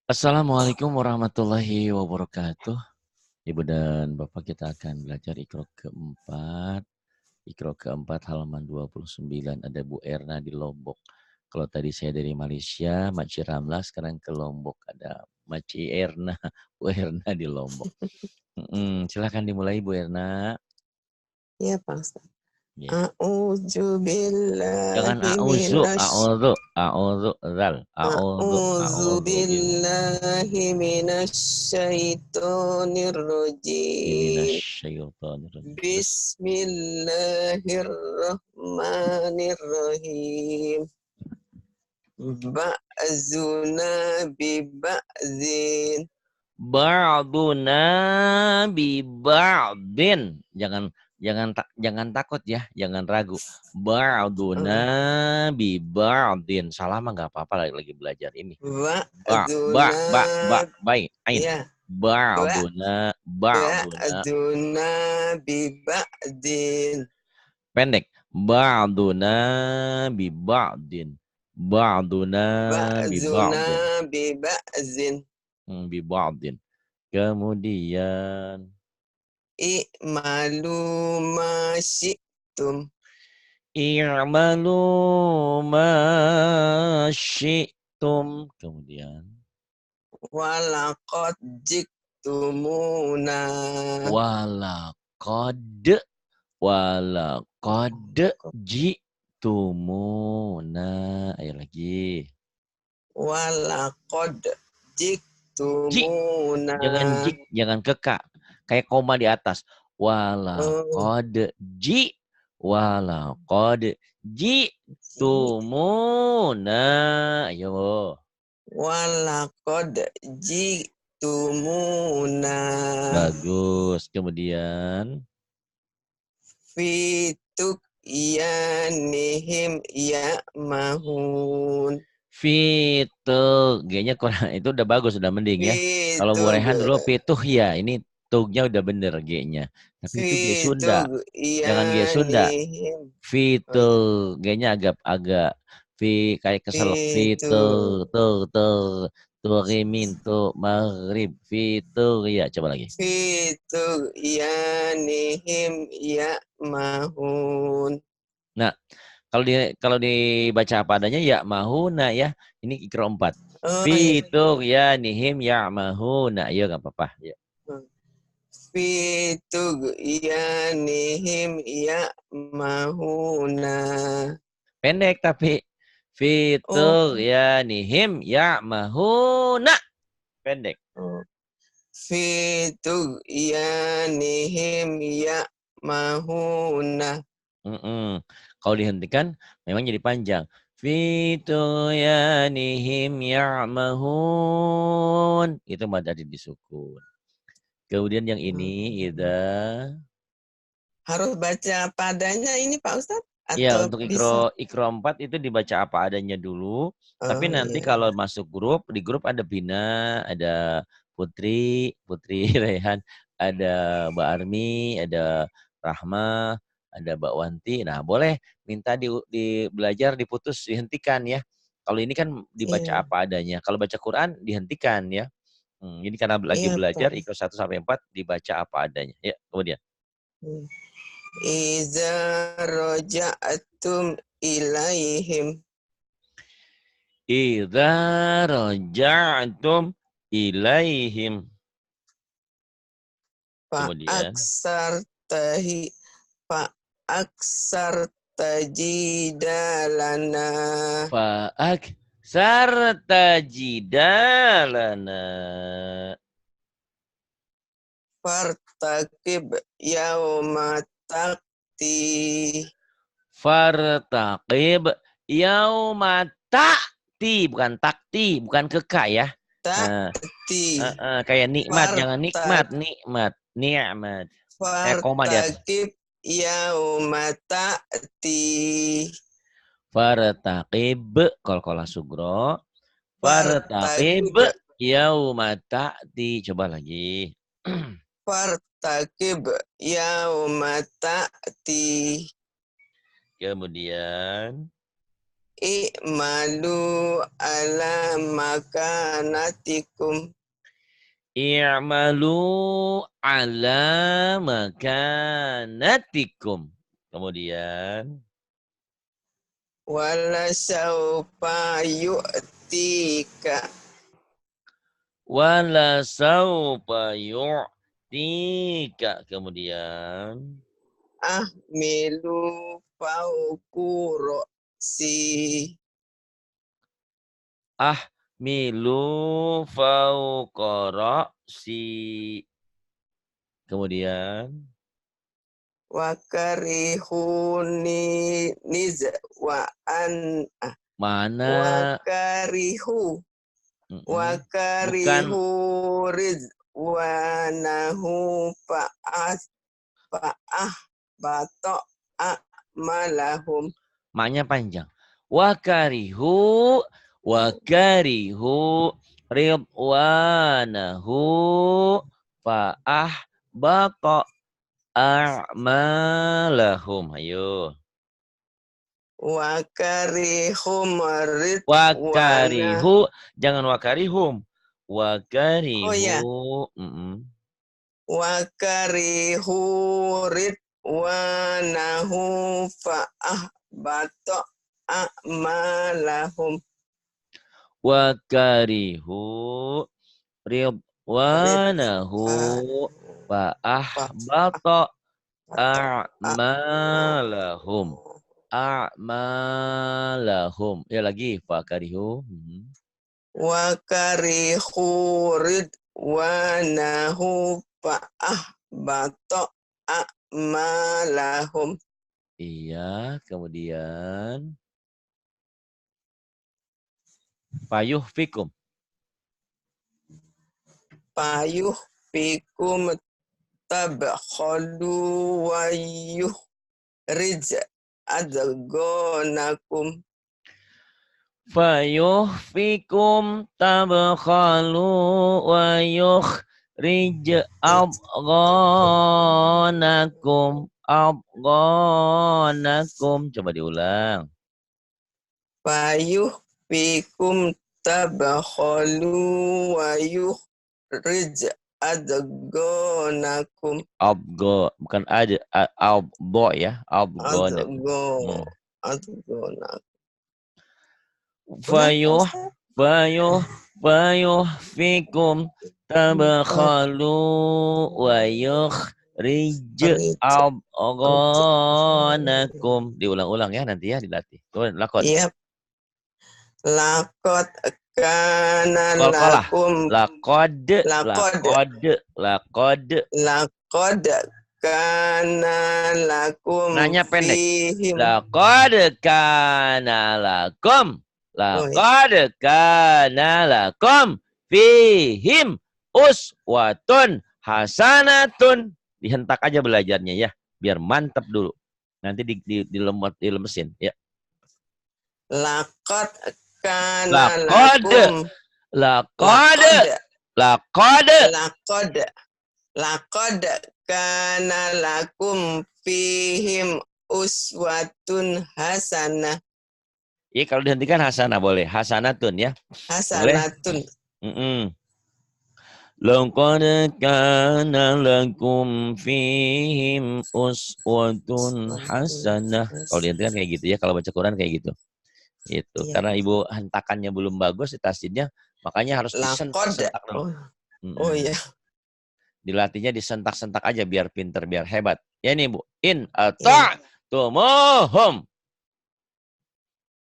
Assalamualaikum warahmatullahi wabarakatuh. Ibu dan Bapak, kita akan belajar Iqra keempat. Iqra keempat halaman 29. Ada Bu Erna di Lombok. Kalau tadi saya dari Malaysia, Maci Ramla, sekarang ke Lombok. Ada Maci Erna, Bu Erna di Lombok. Silahkan dimulai Bu Erna. Ya, Pak Ustaz. Yeah. A'udzu Jangan billahi a'udzu, A'udzu a'udzu billahi minasyaitonir rajim. minasyaitonirrajim. Bismillahirrahmanirrahim. Ba'zuna bi ba'zin. Ba'duna bi ba'din. Jangan takut ya, jangan ragu. Ba'duna bi ba'din. Salah mah enggak apa-apa, lagi belajar ini. Ba'zuna Baik, ain. ya. Ba'duna Ba'duna bi ba'din. pendek. Ba'duna bi ba'din. Ba'duna bi Ba'zuna ba'din. bi ba'zin. Bi ba'din. Kemudian I'malu ma syi'tum. i'malu ma syi'tum. Kemudian Walaqad jiktumuna. walaqad ji'tumuna. Ayo lagi. Walaqad Ji, jiktumuna. jangan keka. Kayak koma di atas. Walaqad ji'tumuna. Ayo. Walaqad jiktumuna. Bagus. Kemudian Fituk yanihim ya'mahun. fitu. G-nya kurang. Itu udah bagus, udah mending ya. Kalau Bu Rehan dulu pituh ya. Ini tugnya udah bener G-nya. Tapi itu G Sunda. Jangan G Sunda. Yanihim. Fitu. G-nya agak kayak keselak. Fitu. Tuh. Turimin. Tuh. Maghrib. Fitu. Ya, coba lagi. Fituk yanihim ya'mahun. Nah, kalau dibaca apa adanya ya mahuna ya. Ini Iqra 4. Fituk ya nihim ya mahuna. Ayo enggak apa-apa. Ya. Fituk yanihim ya'mahuna. Pendek tapi fituk ya nihim ya mahuna. Pendek. Fituk yanihim ya'mahuna. Kalau dihentikan memang jadi panjang. Fitu yanihim ya'mahun. Itu mah tadi disukun. Kemudian yang ini Ida. Harus baca padanya ini Pak Ustadz? Iya, Atau untuk bisa? Iqra 4 itu dibaca apa adanya dulu. Tapi nanti Iya. kalau masuk grup, di grup ada Bina, ada Putri Rehan, ada Mbak Armi, ada Rahma, ada Mbak Wanti. Nah, boleh minta belajar diputus, dihentikan ya. Kalau ini kan dibaca Iya. apa adanya. Kalau baca Quran dihentikan ya. Ini karena lagi Iya, belajar Pak. Iqra 1 sampai 4 dibaca apa adanya. Ya, kemudian. Iza roja'atum ilaihim. Idza raja'tum ilaihim. Kemudian Fa'aksar tajidalana. Fa'aksar tajidalana. Fartakib yauma takti. Fartaqib yauma ta'ti, bukan takti, bukan keka ya. Takti. Kayak nikmat, jangan nikmat. Ni'mat. Koma di atas. Fartakib yauma ta'ti. Fartaqib, qalqalah sugro. Fartaqib yauma ta'ti. Coba lagi. Fartakib yauma ta'ti. Kemudian i'malu ala makanatikum. I'malu ala makanatikum. Kemudian Wala saufa yu'tika. wala saufa yu'tika. Kemudian Ahmilu fauku ro'si. ahmilu fauqa ra'si. Kemudian Wakarihuni nizwa'an. mana Wakarihu. bukan Wakarihu rizwanahu fa'ah bato a'malahum. maknya panjang. Wakarihu ridwanahu fa'ah baqa a'malahum. Ayo. Wakarihum ridwanahu. Wakarihu, jangan wakarihum. Wakarihu. Oh ya. Wakarihu ridwanahu fa'ah bato a'malahum. Wakarihu ridwanahu fa'ah bato a'malahum. A'malahum. Ya lagi fakarihu. Wa karihu ridwanahu fa'ahbata a'malahum. Iya, kemudian payuh fikum. Payuh fikum tabkhalu wa yuhrij adgonakum. Fayuh fikum tabkhalu wa yukhrij adghanakum. Adghanakum. Coba diulang. Payuh fikum tabkhalu wa yuhrij adgonakum. Abgo, bukan ada abdo ya, abgonakum. Adgonakum. Fayuh fikum tabakhalu wa yukhrij adghanakum. Diulang-ulang ya nanti ya, dilatih. Coba lakot. Iya. Lakot kana lakum. Lakod kana lakum. Nanya pendek. Lakod kana lakum. Laqad kana lakum fihim uswatun hasanatun. Dihentak aja belajarnya ya, biar mantap dulu. Nanti dilemesin ya. Laqad kana lakum. Laqad kana lakum fihim uswatun hasanah. Iya, kalau dihentikan hasanah boleh. Hasanatun ya. Hasanatun. Laqad kana lakum fihim uswatun hasanah. Kalau dihentikan kayak gitu ya. Kalau baca Quran kayak gitu. Itu. Ya. Karena ibu hentakannya belum bagus di tasdidnya, makanya harus disentak-sentak dulu. Oh iya. Dilatihnya disentak-sentak aja biar pinter, biar hebat. Ya nih Bu. In ata'tumuhum.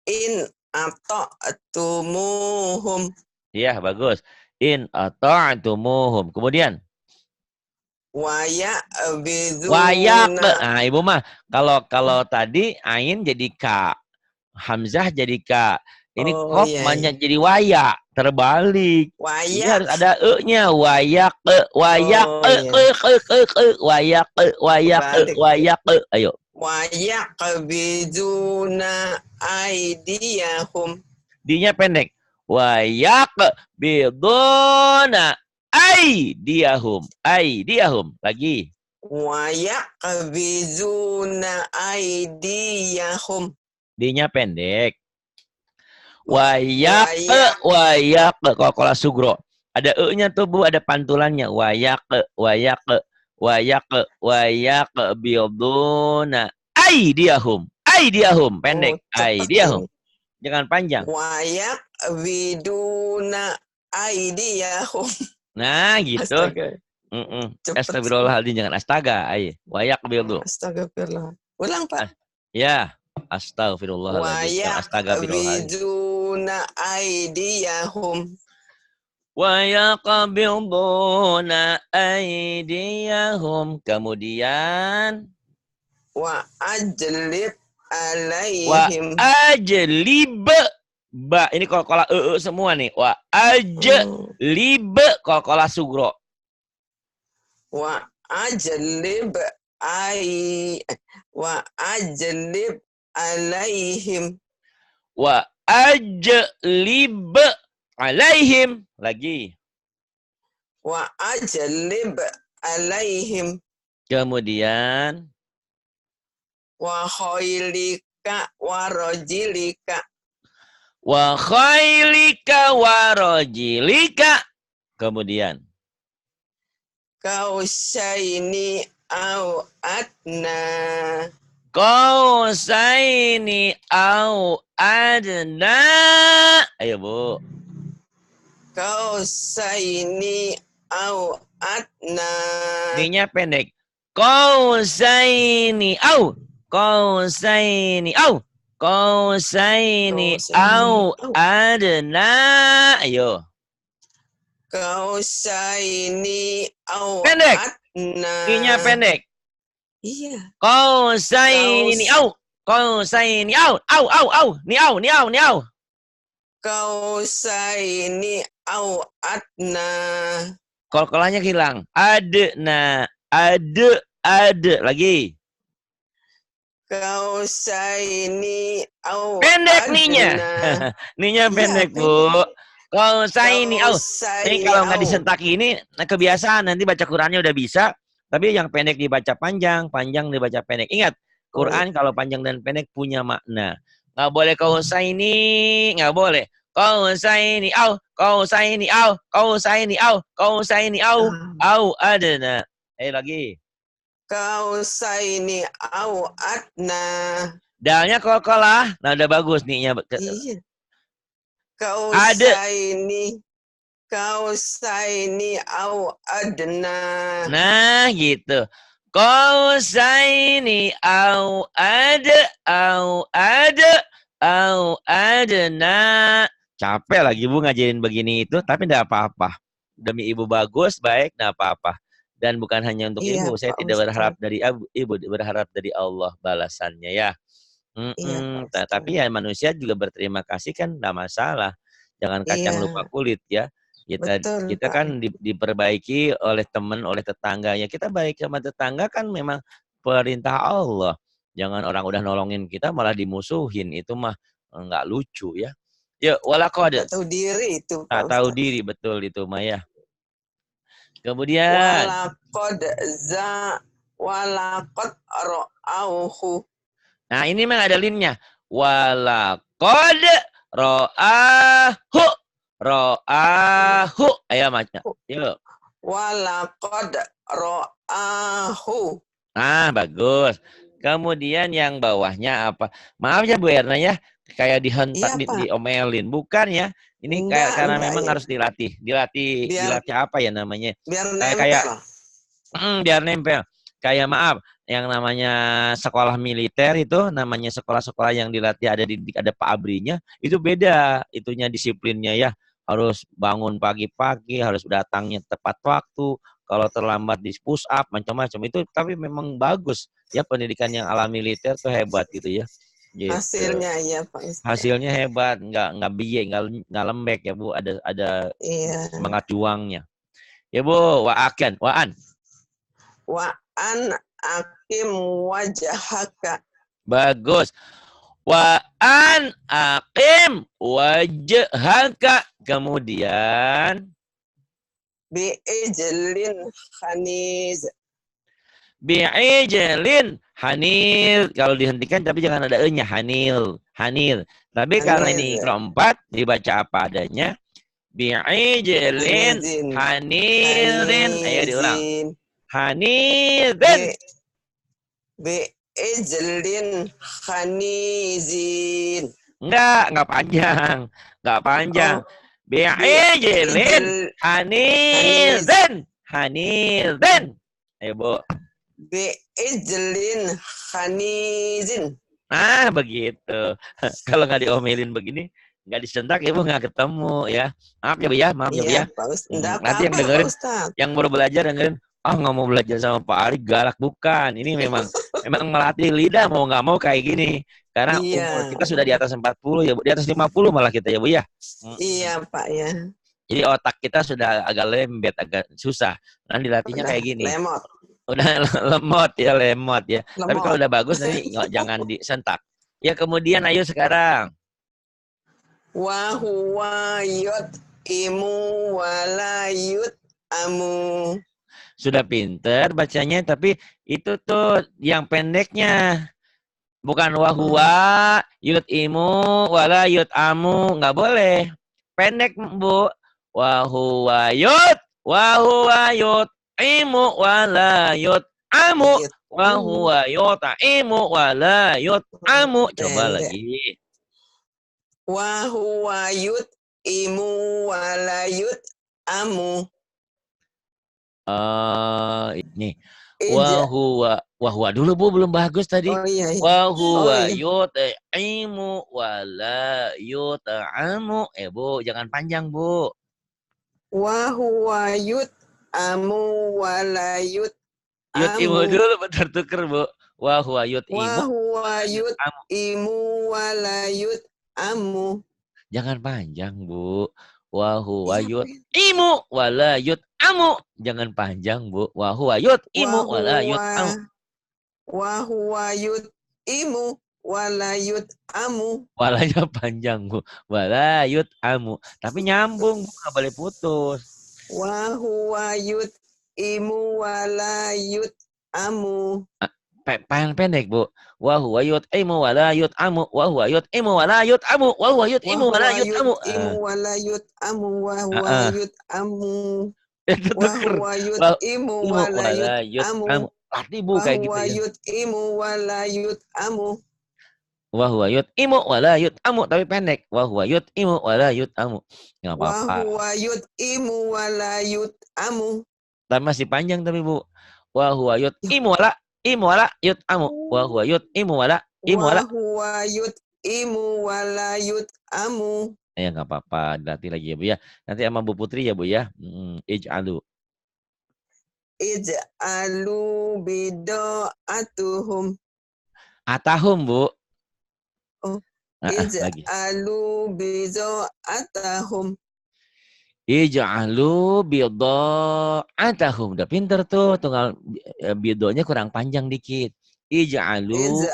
In ata'tumuhum. Iya, bagus. In ata'tumuhum. Kemudian wayak. Nah, Ibu mah kalau tadi ain jadi ka, hamzah jadi ka. Ini kof banyak jadi wayak, terbalik. Wayak. Ini harus ada e-nya. Wayak, wayak. Ayo. Wayak biduna aidiyahum. D-nya pendek. Wayak biduna aidiyahum. Aidiyahum. Lagi. Wayak biduna aidiyahum. D-nya pendek. wayak qalqalah sugro. Ada e-nya tuh Bu, ada pantulannya. Wayak biduna aidiyahum Oh, pendek. cepet Aidiyahum. ini. Jangan panjang. Wayak biduna aidiyahum. Nah, gitu. Astaga, cepet. Astagfirullahaladzim, jangan astaga. Wayak bidu. Astagfirullah. Ulang, Pak. Ya, astagfirullahaladzim. Jangan Wayak astagfirullahaladzim. biduna aidiyahum. Wayaqbiduna aydiyahum. Kemudian Wa ajlib wa alaihim. ajlib ba. Ini qalqalah semua nih. Wa ajlib qalqalah sugro. Wa ajlib wa ajlib alaihim. Wa ajlib alaihim. Lagi. Wa ajlib alaihim. Kemudian Wa khailika wa rajilika. wa khailika wa rajilika. Kemudian Kausaini au adna. Qausaini au adna. Ayo Bu. Kausaini au adna. Ininya pendek. Qausaini au. Qausaini au. Qausaini au adna. Ayo. Kausaini au Pendek. adna. Ininya pendek. Iya. Qausaini au. Qausaini au. Au. Ni au. Kausaini au adna. Qalqalahnya hilang. Adna. Ade. Lagi. Kausaini au Pendek adna. ninya. Ninya pendek, Bu. Kausaini au. Ini kalau nggak disentak ini kebiasaan, nanti baca Qur'annya udah bisa, tapi yang pendek dibaca panjang, panjang dibaca pendek. Ingat, Quran kalau panjang dan pendek punya makna. Nggak boleh kausaini, nggak boleh. Kausaini au. Au adna. Lagi. Kausaini au adna. Dalnya qalqalah. Nah, udah bagus nih. Iya. Kausaini au adna. Nah, gitu. Kausaini au adna. Capek lagi Bu ngajarin begini itu, tapi enggak apa-apa. Demi Ibu bagus, baik, enggak apa-apa. Dan bukan hanya untuk Ibu, saya tidak berharap dari Ibu, berharap dari Allah balasannya ya. Tapi ya manusia juga berterima kasih kan enggak masalah. Jangan kacang lupa kulit ya. Kita kan diperbaiki oleh teman, oleh tetangganya. Kita baik sama tetangga kan memang perintah Allah. Jangan orang udah nolongin kita malah dimusuhin. Itu mah enggak lucu ya. Yuk, walaqad. Tak tahu diri itu. Tak tahu diri, betul itu Maya. Kemudian walaqad ra'auhu. Nah, ini memang ada linnya. Walaqad ra'ahu. Ayo macam. Yuk. Walaqad ra'ahu. Ah, bagus. Kemudian yang bawahnya apa? Maaf ya Bu Erna ya, kayak dihentak, diomelin. Bukan ya. Ini karena memang harus dilatih. Dilatih apa ya namanya? Biar nempel. Biar nempel. Kayak maaf, yang namanya sekolah militer itu, namanya sekolah-sekolah yang dilatih ada Pak Abrinya, itu beda itunya disiplinnya ya. Harus bangun pagi-pagi, harus datangnya tepat waktu. Kalau terlambat di push up, macam-macam. Itu tapi memang bagus. Ya pendidikan yang ala militer tuh hebat gitu ya. Gitu. Hasilnya ya Pak. Hasilnya hebat, nggak biye, nggak lembek ya Bu. Ada semangat juangnya. Ya Bu, wa'an. Wa'an akim wajhaka. Bagus. Wa'an akim wajhaka. Kemudian bi'ijlin khaniz. Bi'ijlin hanil. Kalau dihentikan tapi jangan ada e-nya, hanil. Hanil. Tapi kalau ini Hanil. ikro 4 dibaca apa adanya. Bi'ijlin Hanizin. hanilin. Ayo diulang. Hanizin. Hanilin. Bi'ijlin hanizin. Enggak panjang. Enggak panjang. Oh, Bi'ijlin hanilin. Hanilin. Ayo, Bu. Bi'ijlin hanizin. Nah, begitu. Kalau nggak diomelin begini, nggak disentak, Ibu nggak ketemu ya. Maaf ya, Bu ya. Maaf ya, Bu ya. Nanti yang dengerin, yang baru belajar dengerin, nggak mau belajar sama Pak Ari, galak. Bukan. Ini memang melatih lidah, mau nggak mau kayak gini. Karena umur kita sudah di atas 40 ya, Bu. Di atas 50 malah kita ya, Bu ya. Iya, Pak ya. Jadi otak kita sudah agak lembet, agak susah. Nanti dilatihnya kayak gini. Lemot. Udah lemot ya. Tapi kalau udah bagus nanti jangan disentak. Ya kemudian ayo sekarang. Wa huwa yut'imu wa la yut'amu. Sudah pinter bacanya, tapi itu tuh yang pendeknya. Bukan wa huwa yut'imu wa la yut'amu, nggak boleh. Pendek, Bu. Wa huwa yut'imu wa la yut'amu. Wa huwa yut'imu wa la yut'amu. Coba lagi. Wa huwa yut'imu wa la yut'amu. Ini. Wa huwa dulu, Bu, belum bagus tadi. Oh, iya. Wa huwa yut'imu wa la yut'amu. Bu, jangan panjang, Bu. Wa huwa yut'amu wa la yut'amu. Yut'imu dulu, bentar tuker, Bu. Wa huwa yut'imu. Wa huwa yut'imu wa la yut'amu. Jangan panjang, Bu. Wa huwa yut'imu wa la yut'amu. Jangan panjang, Bu. Wa huwa yut'imu wa la yut'amu. Wa huwa yut'imu wa la yut'amu. Walanya panjang, Bu. Wa la yut'amu. Tapi nyambung, Bu. Nggak boleh putus. Wa huwa yut'imu wa la yut'amu. Pendek, Bu. Wa huwa yut'imu wa la yut'amu. Wa huwa yut'imu wa la yut'amu. Wa huwa yut'imu wa la yut'amu. Wa huwa yut'imu wa huwa yut'amu. Wa huwa yut'imu wa la yut'amu. Latih, Bu, kayak gitu ya. Wa huwa yut'imu wa la yut'amu. Wa huwa yut'imu wa la yut'amu, tapi pendek. Wa huwa yut'imu wa la yut'amu. Enggak apa-apa. Wa huwa yut'imu wa la yut'amu. Tapi masih panjang tapi, Bu. Wa huwa yut'imu wa la yut'amu. Wa huwa yut'imu wa la Wa huwa yut'imu wa la yut'amu. Ya enggak apa-apa, dilatih lagi ya, Bu ya. Nanti sama Bu Putri ya, Bu ya. Ij'alu bida'atuhum. Atahum, Bu. Oh. Lagi. Ij'alu bida'atahum. Ij'alu bida'atahum. Udah pinter tuh, tinggal bidonya kurang panjang dikit. Ij'alu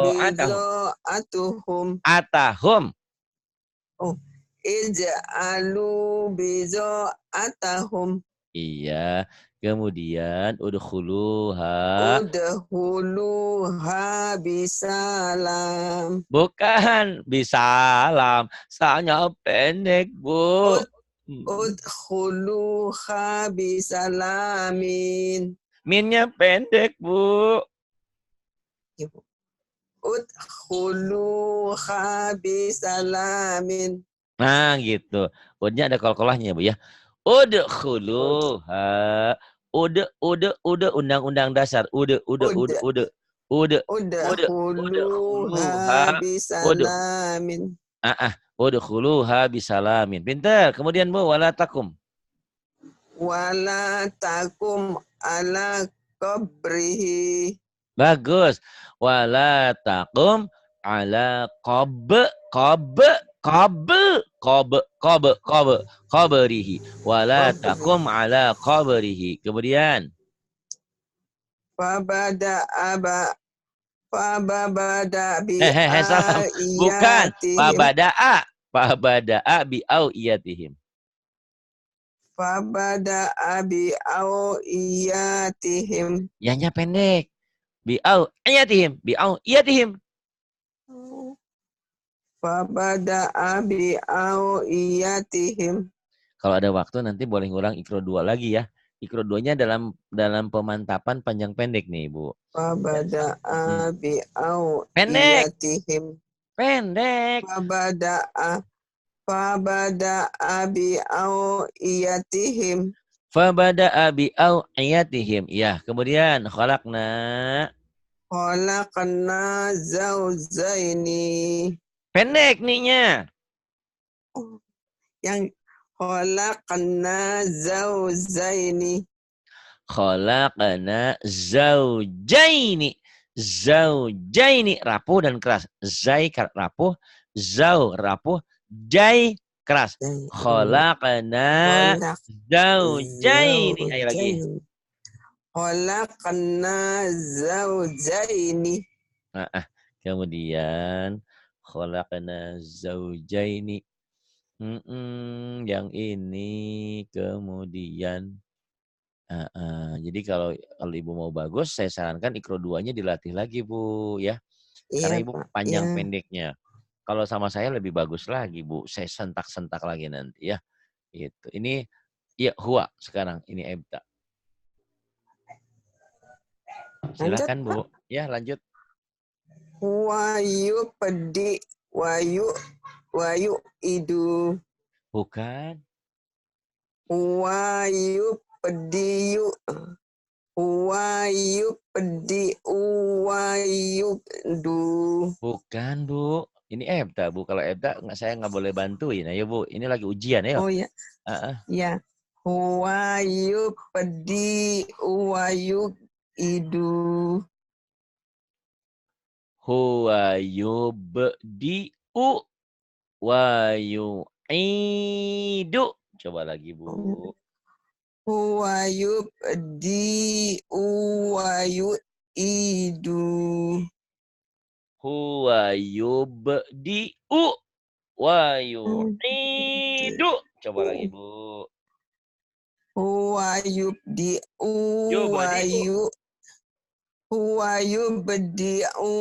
bida'atuhum. Atahum. Oh. Ij'alu bida'atahum. Iya, kemudian udkhuluha bisalam. Bukan bisalam, soalnya pendek, Bu. Udkhuluha bisalamin. Minnya pendek, Bu. Udkhuluha bisalamin. Nah, gitu. Udnya ada kol-kolahnya, Bu ya. Udkhuluha. Undang-undang dasar. Udkhuluha bisalamin. Udkhuluha bisalamin. Pintar. Kemudian, Bu, wala takum. Wala takum ala qabrihi. Bagus. Wala takum ala qabrihi. Wala takum ala qabrihi. Kemudian Fabada bi bukan Fabada'a bi awiyatihim. Fabada'a bi'awiyatihim. Yanya pendek. Bi'au iyatihim. Bi'au iyatihim. Fabada'a bi'awiyatihim. Kalau ada waktu nanti boleh ngulang ikro 2 lagi ya. Ikro 2-nya dalam pemantapan panjang pendek nih, Bu. Fabada'a Pendek. bi'awiyatihim. Pendek. Fabada'a bi'awiyatihim. Fabada'a bi'au'iyatihim. Ya, kemudian khalaqna. Khalaqna zawjaini. Pendek nih-nya. Yang khalaqna zawjaini. Khalaqna zaujaini. Zaujaini rapuh dan keras. Zai rapuh, zau rapuh, jai keras. Khalaqna zaujaini. Ayo lagi. Khalaqna zawjaini. Kemudian khalaqna zaujaini. Yang ini kemudian jadi kalau Ibu mau bagus, saya sarankan ikro 2-nya dilatih lagi, Bu, ya. Karena Iya, Ibu Pak. panjang Ya. pendeknya. Kalau sama saya lebih bagus lagi, Bu. Saya sentak-sentak lagi nanti ya. Itu. Ini ya huwa sekarang, ini ebta. Silakan, Bu. Ya, lanjut. Wayu pedi wayu idu. Bukan. Wayu pediyu. Wayu pedi wayu du. Bukan, Bu. Ini ebta, Bu. Kalau ebta saya nggak boleh bantuin. Ayo, Bu. Ini lagi ujian, ayo. Oh ya. Ya. Wayu pedi wayu idu. Huwa yubdi'u wa yu'idu. Coba lagi, Bu. Huwa yubdi'u wa yu'idu. Huwa yubdi'u wa yu'idu. Coba lagi, Bu. Huwa yubdi'u wa Huwa yubdi'u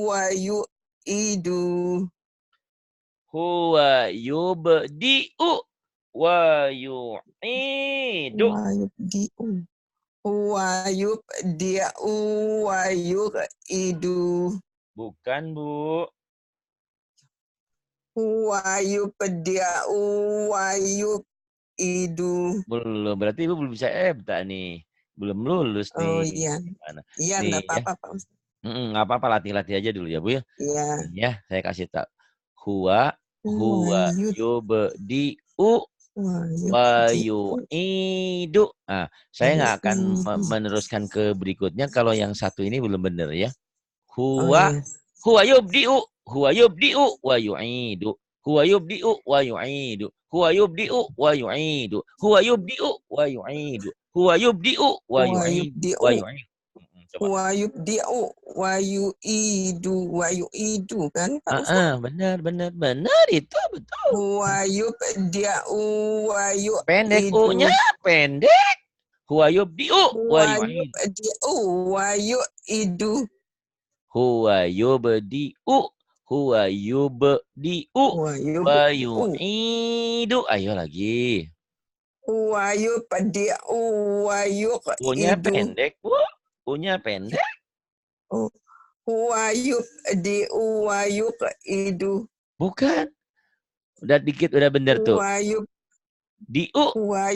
wa yu'idu. Huwa yubdi'u wa yu'idu. Huwa yubdi'u wa yu'idu. Bukan, Bu. Huwa yubdi'u wa yu'idu. Belum, berarti Ibu belum bisa ebta nih. Belum lulus nih. Oh iya. Gimana? Iya, enggak apa-apa, Pak Ustaz. Nggak apa-apa, latih-latih aja dulu ya, Bu ya. Iya. Ya, saya kasih tahu. Huwa yubdi'u wa yu'idu. Saya nggak akan meneruskan ke berikutnya kalau yang satu ini belum benar ya. Huwa yubdi'u wa yu'idu. Huwa yubdi'u wa yu'idu. Huwa yubdi'u wa yu'idu. Huwa yubdi'u wa yu'idu. Huwa yubdi'u wa yu'idu. Wa yubdi'u wa yu'idu kan Pak Ustaz? Benar itu betul. Huwa yubdi'u wa yu'idu. Pendek U-nya pendek. Huwa yubdi'u wa yu'idu. Yubdi'u wa yu'idu. Huwa yubdi'u wa yu'idu. Ayo lagi. Huwa yubdi'u wa yu'idu. U-nya pendek, Bu. U-nya pendek. Huwa yubdi'u wa yu'idu. Bukan. Udah dikit, udah bener tuh. Huwa Di'u. Huwa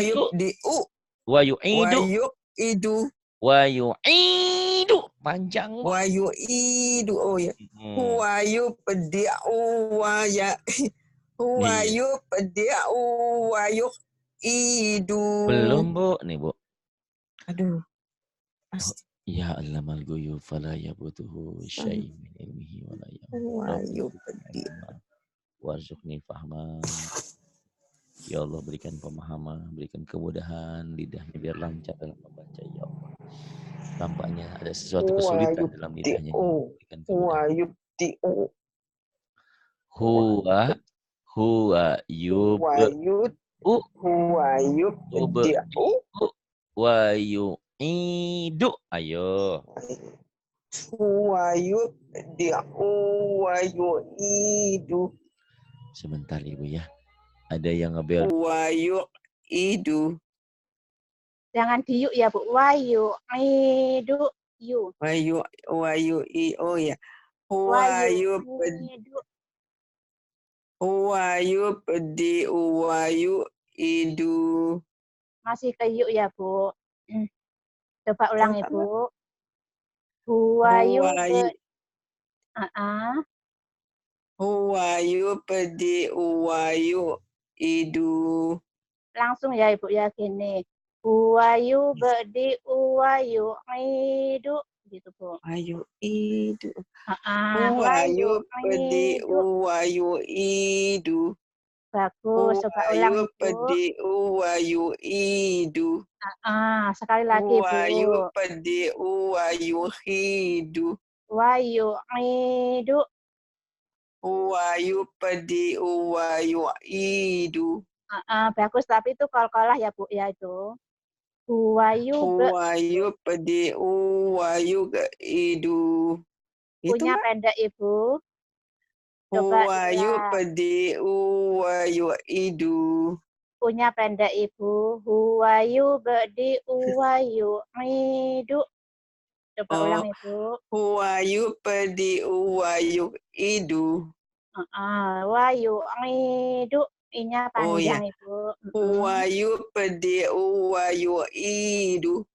yubdi'u wa yu'idu. Wa yu'idu. Panjang. Wa yu'idu. Oh ya. Huwa yubdi'u wa Huwa yubdi'u wa yu'idu. Belum, Bu. Nih, Bu. Aduh. Ya allamal ghuyub fala yabutuhu syai' min ilmihi wa la warzuqni fahma. Ya Allah, berikan pemahaman, berikan kemudahan lidahnya biar lancar dalam membaca, ya Allah. Tampaknya ada sesuatu kesulitan dalam lidahnya. Berikan kemudahan. Huwa yubdi'u u Huwa ubdi'u yubdi'u wa yu'idu. Ayo. huwa yubdi'u wa yu'idu. Sebentar Ibu ya. Ada yang ngebel. Huwa yu'idu. Jangan diu ya Bu. Wa yu'idu yu. Wa yu'i. Oh ya. Wa Huwa yu'idu. yubdi'u wa yu'idu. Masih ke yu ya Bu. Coba ulang Sama. Ibu. Huwa Huwa yubdi'u. Huwa yubdi'u wa yu'idu. Langsung ya Ibu ya gini. Huwa yubdi'u wa yu'idu gitu Bu. Wa yu'idu. Wa Huwa yu'idu. yubdi'u wa yu'idu. Bagus, coba ulang Ibu. Yubdi'u wa yu'idu. Sekali lagi Bu. Huwa yubdi'u wa yu'idu. Wa yu'idu. Huwa yubdi'u wa yu'idu. Bagus, tapi itu kol-kolah ya Bu ya itu. Huwa Huwa yubdi'u wa yu'idu. Itu punya Mbak. pendek Ibu. Coba Huwa yubdi'u wa yu'idu. punya pendek Ibu. Huwa yubdi'u wa yu'idu. Coba ulang Ibu. Huwa yubdi'u wa yu'idu. Wa yu'idu. I-nya panjang Ibu. Huwa yubdi'u wa yu'idu.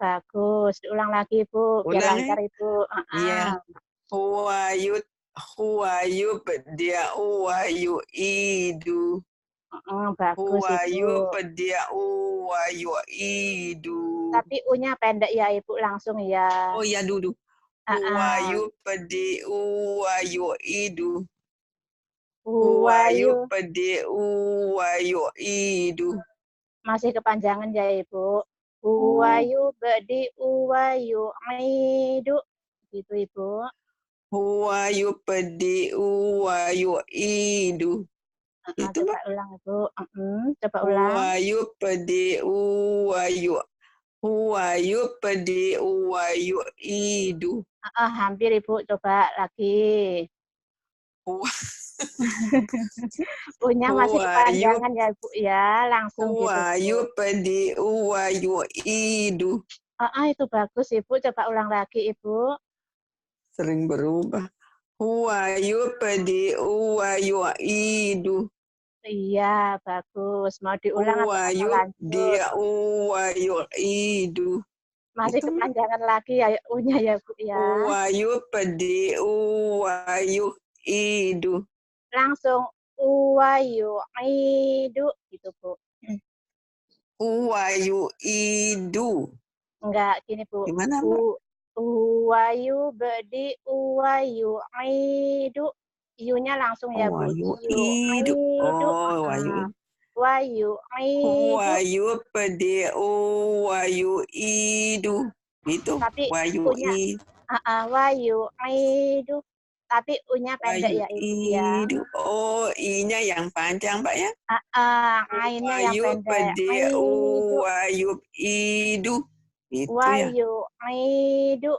Bagus. Diulang lagi Ibu. Biar Ulang, lancar Ibu. Iya. Huwa yubdi'u wa yu'idu. Bagus Huwa Ibu. yubdi'u wa yu'idu. Tapi U-nya pendek ya Ibu langsung ya. Oh ya dulu. Huwa yubdi'u wa yu'idu. Huwa yubdi'u wa yu'idu. Masih kepanjangan ya Ibu. Huwa yubdi'u wa yu'idu. Gitu Ibu. Huwa yubdi'u wa yu'idu. Itu Coba ulang Ibu. Coba ulang. Huwa yubdi'u wa yu'idu. Huwa yubdi'u wa yu'idu. Hampir Ibu. Coba lagi. U-nya masih kepanjangan ya Ibu ya. Langsung gitu. Huwa yubdi'u wa yu'idu. Itu bagus Ibu. Coba ulang lagi Ibu. Sering berubah. Huwa yubdi'u wa yu'idu. Iya, bagus. Mau diulang Huwa atau lanjut? yubdi'u wa yu'idu. Masih kepanjangan lagi ya U-nya ya Bu ya. Huwa yubdi'u wa yu'idu. Langsung wa yu'idu gitu Bu. Huwa yu'idu. Enggak, gini Bu. Gimana, Mbak? Wa yubdi'u wa yu'idu. Yu-nya langsung ya Bu. Yu'idu. Oh, wa yu'idu. Wa yu'idu. Huwa yubdi'u wa yu'idu. Itu Tapi wa yu'idu. wa yu'idu. Tapi U-nya pendek ya Ibu ya. Oh, I-nya yang panjang, Mbak ya? A-nya yang pendek. Wa yu'idu. Itu Wa ya. yu'idu.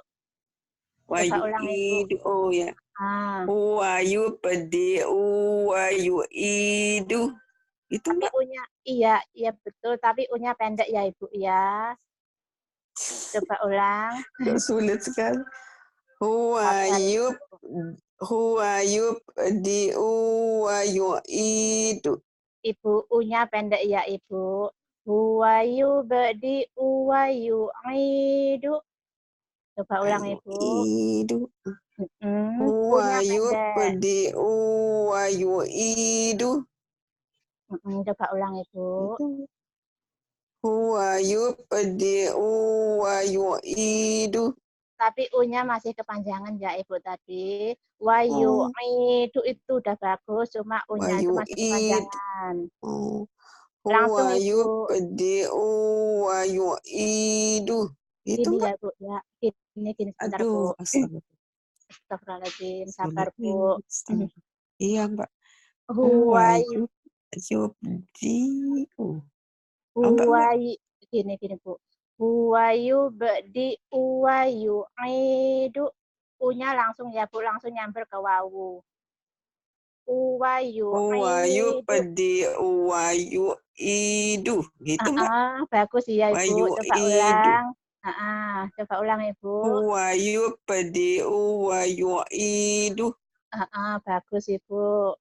Wa yu'idu. Oh ya. Huwa yubdi'u wa yu'idu. Itu Tapi Mbak. U-nya iya betul, tapi U-nya pendek ya Ibu ya. Coba ulang. Sulit sekali. Huwa yubdi'u wa yu'idu. Ibu, U-nya pendek ya Ibu. Huwa yubdi'u wa yu'idu. Coba ulang Ibu. Huwa yubdi'u wa yu'idu. Coba ulang Ibu. Huwa yubdi'u wa yu'idu. Tapi U-nya masih kepanjangan ya Ibu tadi. Wa yu'idu itu udah bagus, cuma U-nya itu masih kepanjangan. Langsung Huwa Ibu. yubdi'u wa yu'idu. Itu Gini ya Bu ya. Gini sebentar Bu. Astagfirullahaladzim. Sabar Bu. Iya Mbak. Huwa Yubdi'u. Gini Bu. Huwa yubdi'u wa yu'idu. U-nya langsung ya Bu, langsung nyamber ke wawu. Huwa yubdi'u wa yu'idu. Gitu, Mbak. Bagus ya Ibu. Coba ulang. Coba ulang Ibu. Huwa yubdi'u wa yu'idu. Bagus Ibu.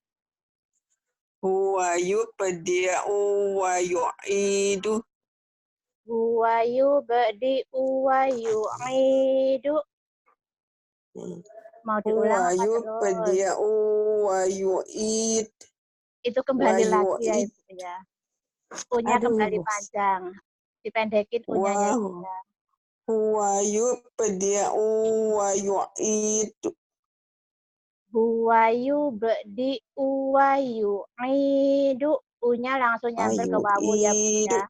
Huwa yubdi'u wa yu'idu. Huwa yubdi'u wa yu'idu. Mau diulang apa terus? Yubdi'u wa yu'id. Itu kembali lagi ya Ibu ya. U-nya kembali panjang. Dipendekin U-nya ya Ibu ya. Huwa yubdi'u wa yu'idu. Huwa yubdi'u wa yu'idu. U-nya langsung nyamber ke wawu ya Bu ya.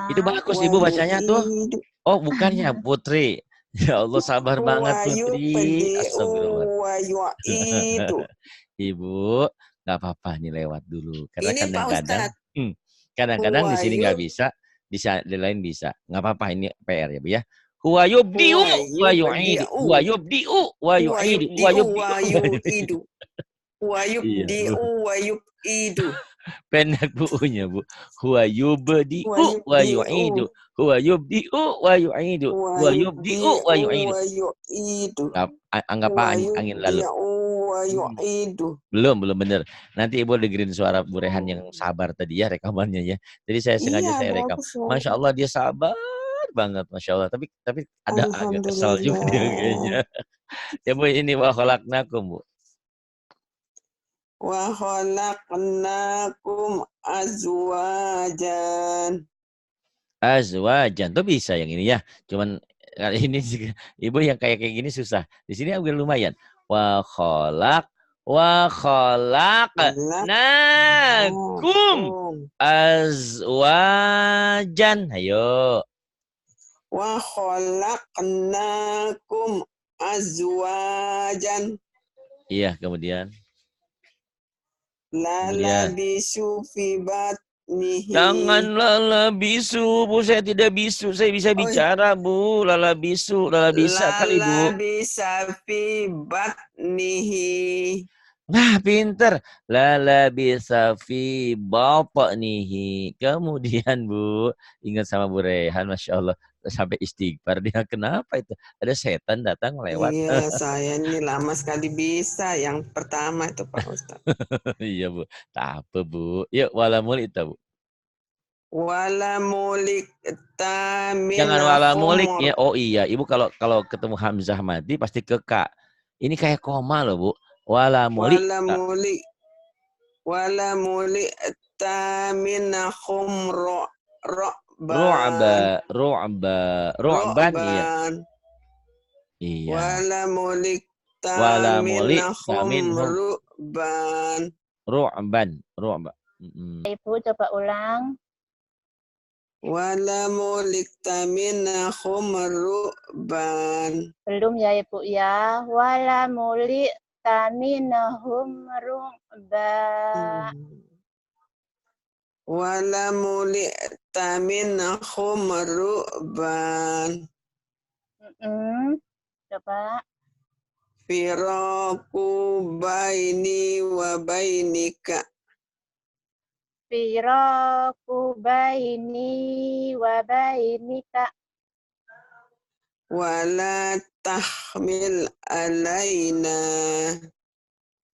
Itu bagus Ibu bacanya tuh. Oh, bukannya Putri. Ya Allah, sabar banget Putri. Astagfirullah. Ibu, nggak apa-apa nih lewat dulu. Karena kadang-kadang di sini nggak bisa, di lain bisa. Nggak apa-apa, ini PR ya Bu ya. Huwa yubdi'u wa yu'idu. Huwa yubdi'u wa yu'idu. Huwa yubdi'u. Huwa yubdi'u wa yu'idu. Pendek Bu-nya Bu. Huwa yubdi'u wa yu'idu. Huwa yubdi'u wa yu'idu. Huwa yubdi'u wa yu'idu. Anggap angin lalu. Belum benar. Nanti Ibu dengerin suara Bu Rehan yang sabar tadi ya rekamannya ya. Jadi saya sengaja saya rekam. Masya Allah dia sabar banget, Masya Allah. Tapi ada agak kesal juga dia kayaknya. Ya Bu, ini wa khalaqnakum Bu. Wa khalaqnakum azwajan. Azwajan tuh bisa yang ini ya. Cuman ini Ibu yang kayak gini susah. Di sini agak lumayan. Wa khalaqnakum azwajan. Ayo. Wa khalaqnakum azwajan. Iya, kemudian. Lalabisu fi batnihi. Jangan lalabisu, Bu. Saya tidak bisu. Saya bisa bicara, Bu. Lalabisu, lalabisa kali, Bu. Lalabisa fi batnihi. Nah, pinter. Lalabisa fi batnihi. Kemudian, Bu. Ingat sama Bu Rehan, Masya Allah. Sampai istighfar dia. Kenapa itu? Ada setan datang lewat. Iya, saya ini lama sekali bisa. Yang pertama itu Pak Ustadz. Iya Bu. Tak apa Bu. Yuk wala mulik Bu. Wala mulik tamina. Jangan wala mulik ya. Oh iya. Ibu kalau ketemu Hamzah mati pasti ke K. Ini kayak koma loh Bu. Wala mulik. Wala mulik tamina khumro. Ru'ban iya. Iya. Wala mulik tamina khumruban. Ru'ban. Ibu coba ulang. Wala mulik tamina khumruban. Belum ya Ibu ya. Wala mulik tamina khumruban. Wala mulik tamina khumruban. Coba. Firaku baini wa bainika. Firaku baini wa bainika. Wala tahmil alaina.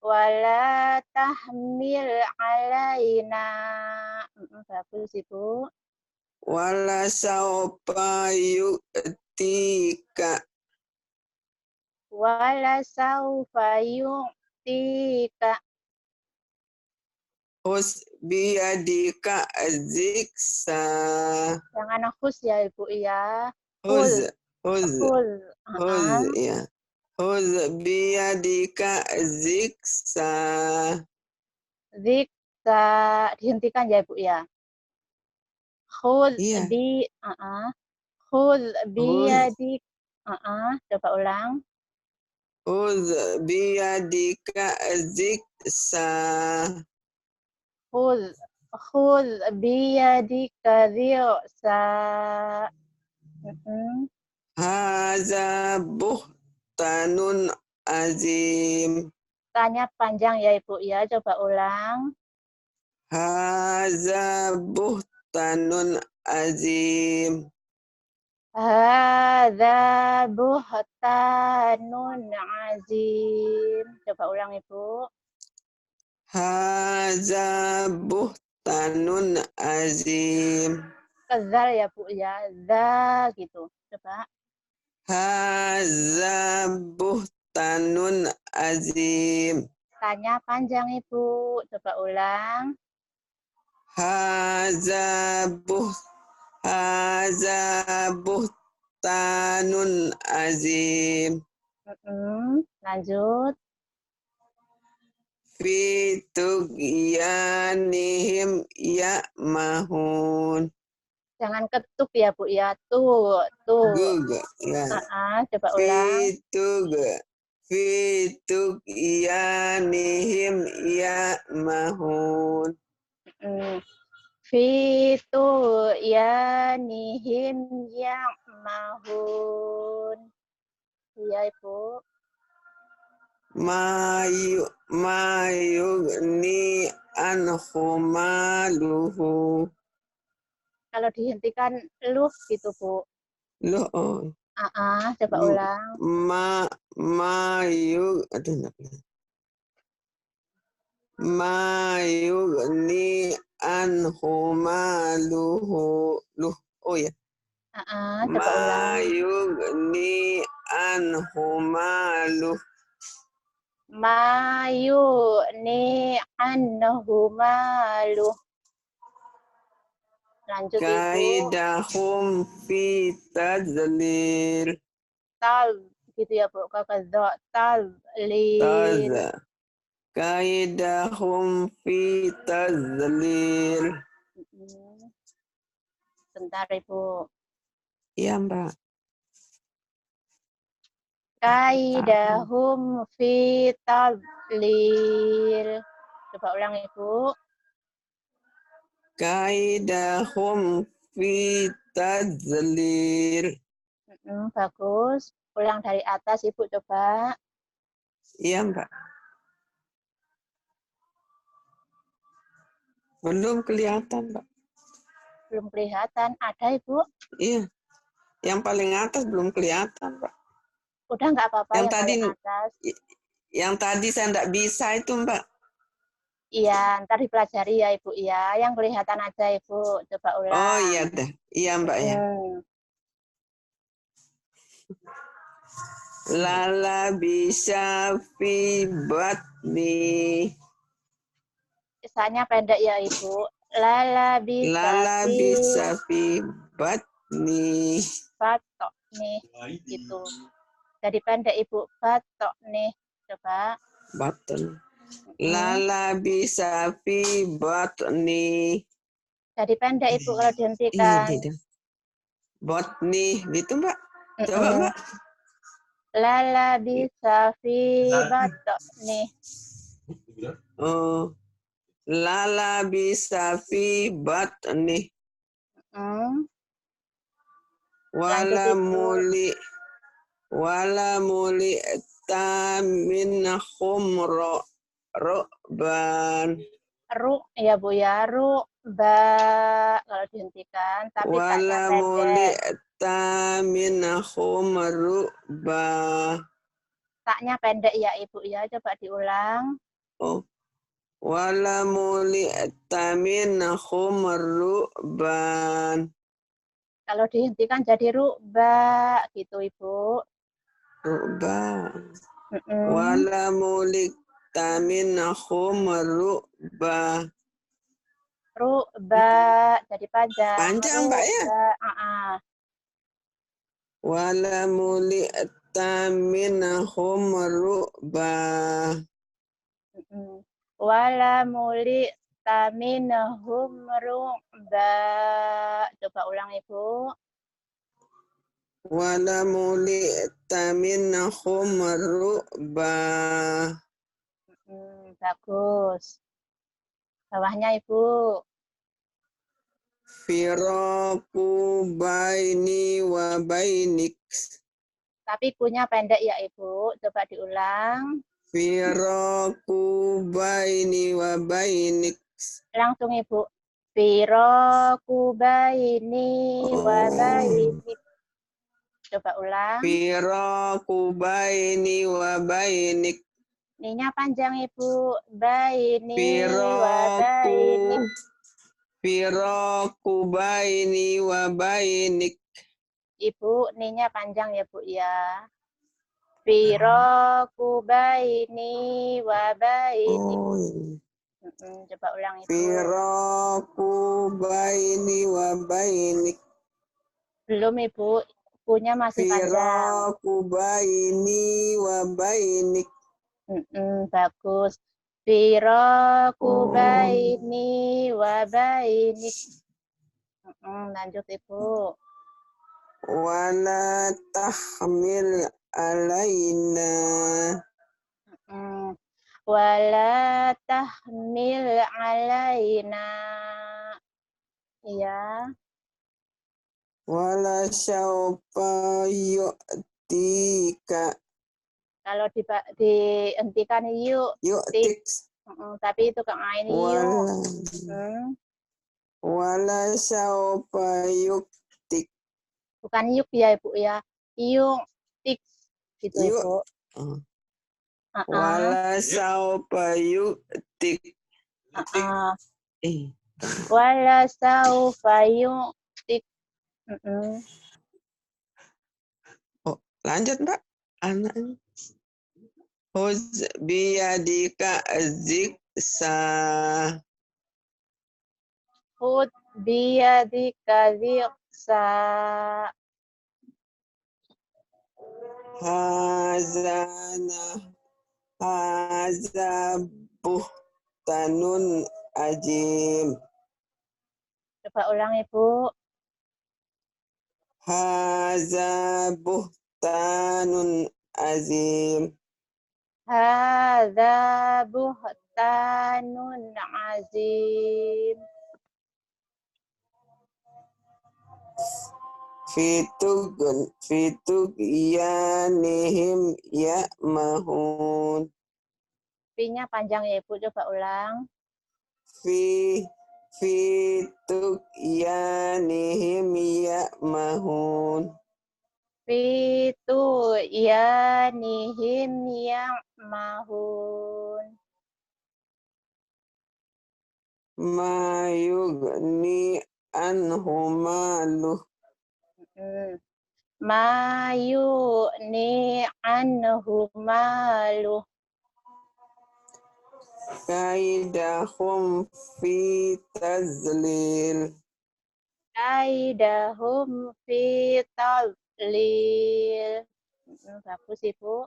Wala tahmil alaina. Bagus Ibu. Wala saufa yu'tika. Wala saufa yu'tika. Khus biyadika aziksa. Jangan khus ya Ibu ya. Khuz ya. Khuz biyadika aziksa. Ziksa dihentikan ya Ibu ya. Khuz biyadik. Coba ulang. Khuz biyadika aziksa. Khudh biyadika dhi'sa. Haza buhtanun azim. Tanya panjang ya Ibu ya, coba ulang. Haza buhtanun azim. Hadza buhtanun azim. Coba ulang Ibu. Haza buhtanun azim. Kezal ya Bu ya, za gitu. Coba. Haza buhtanun azim. Tanya panjang Ibu, coba ulang. Haza buhtanun azim. Lanjut. Fi tughyanihim ya'mahun. Jangan ketuk ya Bu ya, tuh. Juga ya. Coba ulang. Fi tughyanihim ya'mahun. Fi tughyanihim ya'mahun. Iya Ibu. Ma yughni anhu maluhu. Kalau dihentikan luh gitu Bu. Loh, oh. Coba ulang. Ma yughni anhu maluhu. Loh, oh ya. Coba ulang. Ma yughni anhu maluhu. Ma yughni anhu maluh. Lanjut Ibu. Kaidahum fi tadlil. Gitu ya Bu. Tadlil. Kaidahum fi tadlil. Bentar Ibu. Iya Mbak. Kaidahum fi tadlil. Coba ulang Ibu. Kaidahum fi tadlil. Bagus. Ulang dari atas Ibu coba. Iya Mbak. Belum kelihatan Mbak. Belum kelihatan. Ada Ibu? Iya. Yang paling atas belum kelihatan Mbak. Udah nggak apa-apa yang paling atas. Yang tadi saya nggak bisa itu Mbak. Iya, ntar dipelajari ya Ibu ya. Yang kelihatan aja Ibu. Coba ulang. Oh iya dah. Iya Mbak ya. Lala bisa fi batni. Kisahnya pendek ya Ibu. Lala bisa fi batni. Batok nih. Gitu. Jadi pendek Ibu. Batok nih. Coba. Baton. Lala bisa fi batni. Jadi pendek Ibu kalau dihentikan. Botni gitu Mbak. Coba Mbak. Lala bisa fi batni. Oh. Lala bisa fi batni. Wala muli tamin ro'ban. Ya Bu ya, ba kalau dihentikan, tapi wala muli tamin ro'ba. Taknya pendek ya Ibu ya, coba diulang. Oh. Wala muli tamin ro'ban. Kalau dihentikan jadi ru'ba gitu Ibu. Ru'ba. Wala mulik tamin ru'ba. Ru'ba jadi panjang. Panjang Mbak ya. Wala mulik tamin ru'ba. Wala mulik taminhum ru'ba. Coba ulang Ibu. Wala muli taminhum ru'ba. Bagus. Bawahnya Ibu. Firaku baini wa bainik. Tapi kunya pendek ya Ibu. Coba diulang. Firaku baini wa bainik. Langsung Ibu. Firaku baini wa bainik. Coba ulang. Firaku baini wa bainik. Ninya panjang Ibu. Baini wa bainik. Firaku baini wa bainik. Ibu, ninya panjang ya Bu ya. Firaku baini wa bainik. Coba ulang Ibu. Firaku baini wa bainik. Belum Ibu, punya masih panjang. Firaku baini wa bainik. Bagus. Firaku baini wa bainik. Lanjut Ibu. Wala tahmil alaina. Wala tahmil alaina. Iya. Wala syaufa yu'tika. Kalau dihentikan yuk. Yu'tik. Tapi itu Kang Aini yuk. Wala syaufa yu'tik. Bukan yuk ya Ibu ya. Yuk tik gitu Ibu. Wala syaufa yu'tik. Wala syaufa yu'tik. Lanjut Mbak. Anaknya. Huz biyadika ziksa. Hud biyadika ziksa. Haza buhtanun ajim. Coba ulang Ibu. Haza buhtanun azim. Haza buhtanun azim. Fitug yanihim ya'mahun. P-nya panjang ya Ibu, coba ulang. Fitug yanihim ya'mahun. Fitu yanihim ya'mahun. Ma yugni anhu maluh. Ma yugni anhu maluh. Kaidahum fi tazlil. Kaidahum fi tazlil. Bagus Ibu.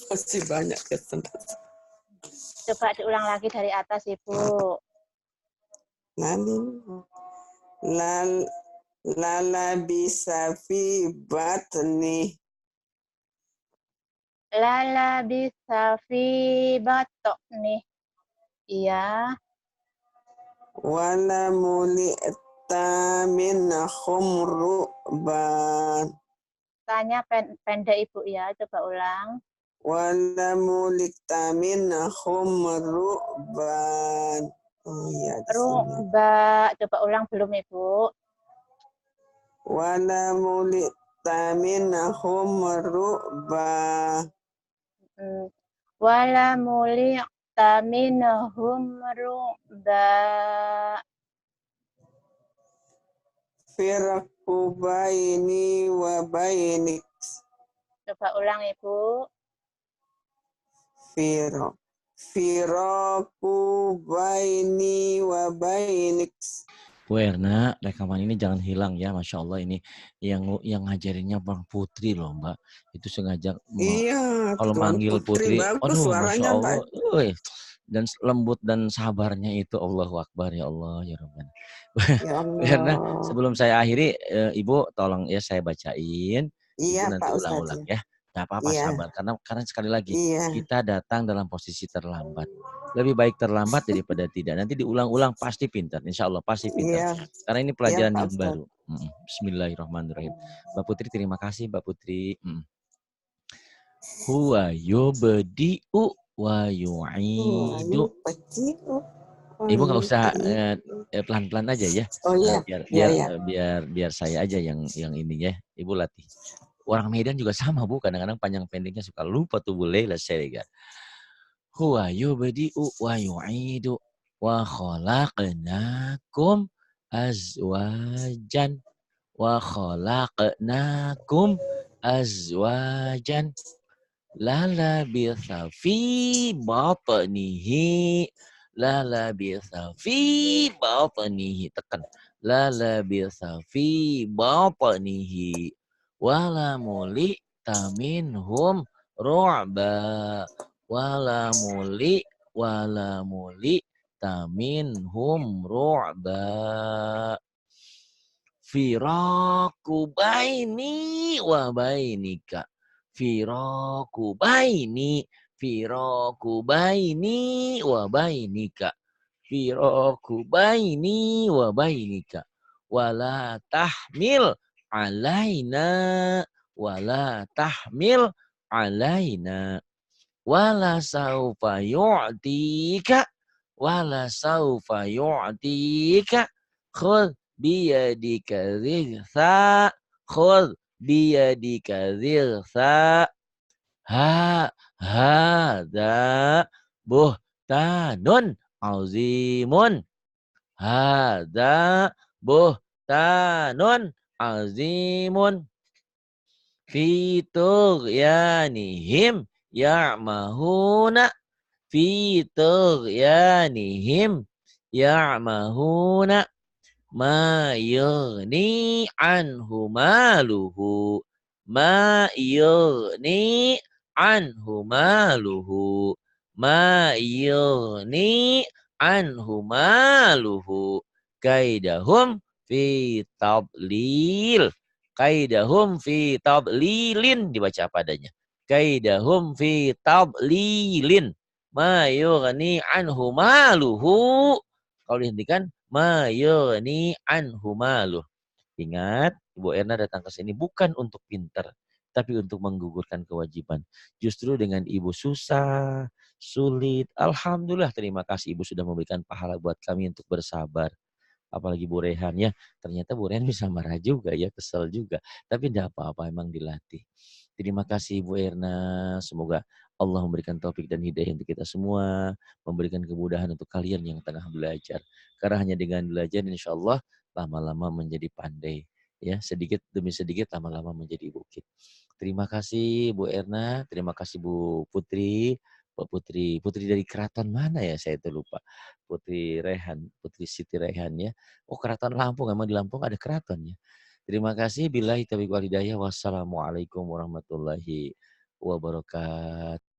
Masih banyak kesempatan. Coba diulang lagi dari atas Ibu. Lala bisa fi batni. Lala bisa fi batni. Iya. Wala muli'ta min khumruban. Tanya pendek Ibu ya, coba ulang. Wala muli'ta min khumruban. Oh iya. Ruba, coba ulang belum Ibu? Wala muli'ta min khumruban. Wala muli'ta minhum ruba. Firaku baini wa bainik. Coba ulang Ibu. Firaku baini wa bainik. Bu Erna, rekaman ini jangan hilang ya, Masya Allah ini yang ngajarinnya Bang Putri loh Mbak. Itu sengaja kalau manggil Putri, aduh Masya Allah. Dan lembut dan sabarnya itu Allahu Akbar ya Allah ya Rabban. Karena sebelum saya akhiri, Ibu tolong ya saya bacain, Iya, Ibu nanti ulang-ulang ya. Nggak apa-apa Iya. sabar, karena sekali lagi, Iya. kita datang dalam posisi terlambat. Lebih baik terlambat daripada tidak. Nanti diulang-ulang pasti pintar, insya Allah pasti pintar. Iya. Karena ini Iya, pelajaran Pak yang Ustadz. baru. Bismillahirrahmanirrahim. Mbak Putri, terima kasih Mbak Putri. Huwa yubdi'u wa yu'idu. Ibu nggak usah pelan-pelan aja ya. Oh iya. Biar saya aja yang ini ya. Ibu latih. Orang Medan juga sama Bu, kadang-kadang panjang pendeknya suka lupa tuh Bu Leila Seriga. Huwa yubdi'u wa yu'idu wa khalaqnakum azwajan wa khalaqnakum azwajan la labitha fi batnihi la labitha fi batnihi tekan la labitha fi batnihi wala muli taminhum ru'ba wala muli taminhum ru'ba firaku baini wa bainika firaku baini wa bainika firaku baini wa bainika wala tahmil alaina wala tahmil alaina wala saufa yu'tika khudh biyadika dhigtha khudh biyadika dhigtha hadza buhtanun azimun hadza buhtanun azimun fi tughyanihim ya'mahuna fi tughyanihim ya'mahuna ma yughni anhu maluhu ma yughni anhu maluhu ma yughni anhu maluhu kaidahum fi tablil kaidahum fi tablilin dibaca apa adanya kaidahum fi tablilin ma yughni anhu maluhu kalau dihentikan ma yughni anhu maluh. Ingat, Ibu Erna datang ke sini bukan untuk pintar, tapi untuk menggugurkan kewajiban. Justru dengan Ibu susah, sulit, alhamdulillah terima kasih Ibu sudah memberikan pahala buat kami untuk bersabar. Apalagi Bu Rehan ya, ternyata Bu Rehan bisa marah juga ya, kesel juga. Tapi tidak apa-apa, emang dilatih. Terima kasih Bu Erna, semoga Allah memberikan taufik dan hidayah untuk kita semua, memberikan kemudahan untuk kalian yang tengah belajar. Karena hanya dengan belajar insya Allah lama-lama menjadi pandai. Ya, sedikit demi sedikit lama-lama menjadi bukit. Terima kasih Bu Erna, terima kasih Bu Putri. Putri dari keraton mana ya saya itu lupa. Putri Rehan, Putri Siti Rehan ya. Oh keraton Lampung, emang di Lampung ada keraton ya. Terima kasih. Billahi taufiq wal hidayah. Wassalamualaikum warahmatullahi wabarakatuh.